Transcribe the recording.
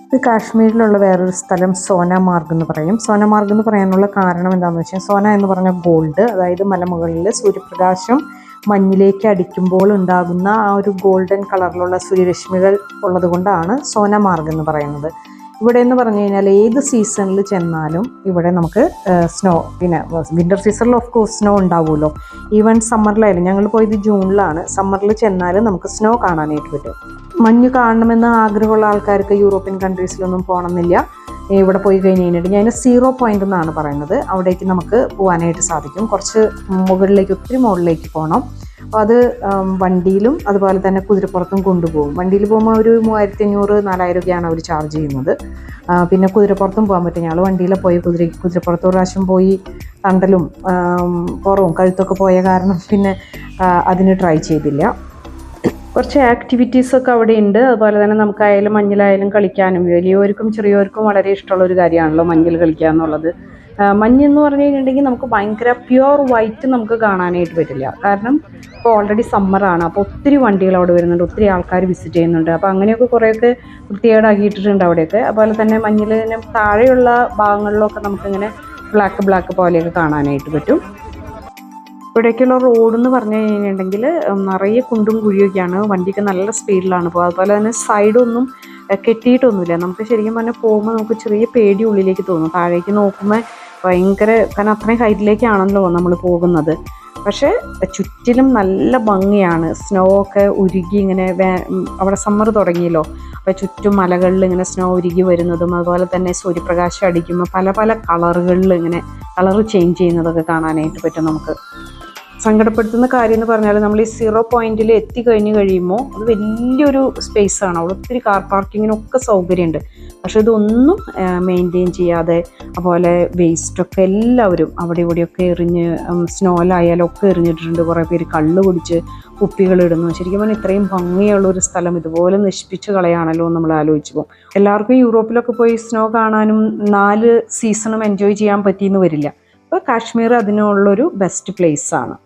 ഇത് കാശ്മീരിലുള്ള വേറൊരു സ്ഥലം സോനാമാർഗ് എന്ന് പറയും. സോനാമാർഗ് എന്ന് പറയാനുള്ള കാരണം എന്താണെന്ന് വെച്ചാൽ, സോന എന്ന് പറഞ്ഞ ഗോൾഡ്, അതായത് മലമുകളിൽ സൂര്യപ്രകാശം മഞ്ഞിലേക്ക് അടിക്കുമ്പോൾ ഉണ്ടാകുന്ന ആ ഒരു ഗോൾഡൻ കളറിലുള്ള സൂര്യരശ്മികൾ ഉള്ളത് കൊണ്ടാണ് സോനാമാർഗ് എന്ന് പറയുന്നത്. ഇവിടെ എന്ന് പറഞ്ഞു കഴിഞ്ഞാൽ ഏത് സീസണിൽ ചെന്നാലും ഇവിടെ നമുക്ക് സ്നോ, പിന്നെ വിൻ്റർ സീസണിൽ ഓഫ് കോഴ്സ് സ്നോ ഉണ്ടാവുമല്ലോ. ഈവൻ സമ്മറിലായാലും, ഞങ്ങൾ പോയത് ജൂണിലാണ്, സമ്മറിൽ ചെന്നാലും നമുക്ക് സ്നോ കാണാനായിട്ട് പറ്റും. മഞ്ഞ് കാണണമെന്ന് ആഗ്രഹമുള്ള ആൾക്കാർക്ക് യൂറോപ്യൻ കൺട്രീസിലൊന്നും പോകണമെന്നില്ല. ഇവിടെ പോയി കഴിഞ്ഞ് കഴിഞ്ഞിട്ട് ഞാൻ 0 പോയിൻ്റ് എന്നാണ് പറയുന്നത്, അവിടേക്ക് നമുക്ക് പോകാനായിട്ട് സാധിക്കും. കുറച്ച് മുകളിലേക്ക്, ഒത്തിരി മുകളിലേക്ക് പോകണം. അപ്പോൾ അത് വണ്ടിയിലും അതുപോലെ തന്നെ കുതിരപ്പുറത്തും കൊണ്ടുപോകും. വണ്ടിയിൽ പോകുമ്പോൾ ഒരു 3500-4000 രൂപയാണ് അവർ ചാർജ് ചെയ്യുന്നത്. പിന്നെ കുതിരപ്പുറത്തും പോകാൻ പറ്റും. ഞങ്ങൾ വണ്ടിയിൽ പോയി കുതിരപ്പുറത്ത് ഒരു പ്രാവശ്യം പോയി, തണ്ടലും പുറവും കഴുത്തൊക്കെ പോയ കാരണം പിന്നെ അതിന് ട്രൈ ചെയ്തില്ല. കുറച്ച് ആക്ടിവിറ്റീസൊക്കെ അവിടെ ഉണ്ട്. അതുപോലെ തന്നെ നമുക്കായാലും മഞ്ഞിലായാലും കളിക്കാനും വലിയവർക്കും ചെറിയവർക്കും വളരെ ഇഷ്ടമുള്ളൊരു കാര്യമാണല്ലോ മഞ്ഞിൽ കളിക്കുക എന്നുള്ളത്. മഞ്ഞെന്ന് പറഞ്ഞു കഴിഞ്ഞിട്ടുണ്ടെങ്കിൽ നമുക്ക് ഭയങ്കര പ്യുവർ വൈറ്റ് നമുക്ക് കാണാനായിട്ട് പറ്റില്ല. കാരണം ഇപ്പോൾ ഓൾറെഡി സമ്മറാണ്. അപ്പോൾ ഒത്തിരി വണ്ടികൾ അവിടെ വരുന്നുണ്ട്, ഒത്തിരി ആൾക്കാർ വിസിറ്റ് ചെയ്യുന്നുണ്ട്. അപ്പോൾ അങ്ങനെയൊക്കെ കുറേയൊക്കെ വൃത്തികേടാക്കിയിട്ടിട്ടുണ്ട് അവിടെയൊക്കെ. അതുപോലെ തന്നെ മഞ്ഞിൽ താഴെയുള്ള ഭാഗങ്ങളിലൊക്കെ നമുക്കിങ്ങനെ ബ്ലാക്ക് പോലെയൊക്കെ കാണാനായിട്ട് പറ്റും. ഇവിടേക്കുള്ള റോഡ് എന്ന് പറഞ്ഞു കഴിഞ്ഞിട്ടുണ്ടെങ്കിൽ നിറയെ കുണ്ടും കുഴിയൊക്കെയാണ്. വണ്ടിയൊക്കെ നല്ല സ്പീഡിലാണ് പോകുക. അതുപോലെ തന്നെ സൈഡൊന്നും കെട്ടിയിട്ടൊന്നുമില്ല. നമുക്ക് ശരിക്കും പറഞ്ഞാൽ പോകുമ്പോൾ നമുക്ക് ചെറിയ പേടി ഉള്ളിലേക്ക് തോന്നും. താഴേക്ക് നോക്കുമ്പോൾ ഭയങ്കര, കാരണം അത്രയും ഹൈറ്റിലേക്കാണല്ലോ നമ്മൾ പോകുന്നത്. പക്ഷേ ചുറ്റിലും നല്ല ഭംഗിയാണ്. സ്നോ ഒക്കെ ഉരുകി ഇങ്ങനെ, അവിടെ സമ്മർ തുടങ്ങിയല്ലോ, അപ്പോൾ ചുറ്റും മലകളിൽ ഇങ്ങനെ സ്നോ ഉരുകി വരുന്നതും, അതുപോലെ തന്നെ സൂര്യപ്രകാശം അടിക്കുമ്പോൾ പല പല കളറുകളിൽ ഇങ്ങനെ കളർ ചേഞ്ച് ചെയ്യുന്നതൊക്കെ കാണാനായിട്ട് പറ്റും നമുക്ക്. സങ്കടപ്പെടുത്തുന്ന കാര്യം എന്ന് പറഞ്ഞാൽ, നമ്മൾ ഈ 0 പോയിന്റിൽ എത്തിക്കഴിഞ്ഞ് കഴിയുമ്പോൾ അത് വലിയൊരു സ്പേസാണ്. അവിടെ ഒത്തിരി കാർ പാർക്കിങ്ങിനൊക്കെ സൗകര്യമുണ്ട്. പക്ഷെ ഇതൊന്നും മെയിൻറ്റെയിൻ ചെയ്യാതെ, അതുപോലെ വേസ്റ്റൊക്കെ എല്ലാവരും അവിടെ ഇവിടെയൊക്കെ എറിഞ്ഞ്, സ്നോയിലായാലും ഒക്കെ എറിഞ്ഞിട്ടുണ്ട്. കുറേ പേര് കള്ള് കുടിച്ച് കുപ്പികളിടുന്നു. ശരിക്കും പറഞ്ഞാൽ ഇത്രയും ഭംഗിയുള്ളൊരു സ്ഥലം ഇതുപോലെ നശിപ്പിച്ച് കളയാണല്ലോ നമ്മൾ ആലോചിച്ച് പോകും. എല്ലാവർക്കും യൂറോപ്പിലൊക്കെ പോയി സ്നോ കാണാനും 4 സീസണും എൻജോയ് ചെയ്യാൻ പറ്റിയെന്ന് വരില്ല. അപ്പോൾ കാശ്മീർ അതിനുള്ളൊരു ബെസ്റ്റ് പ്ലേസാണ്.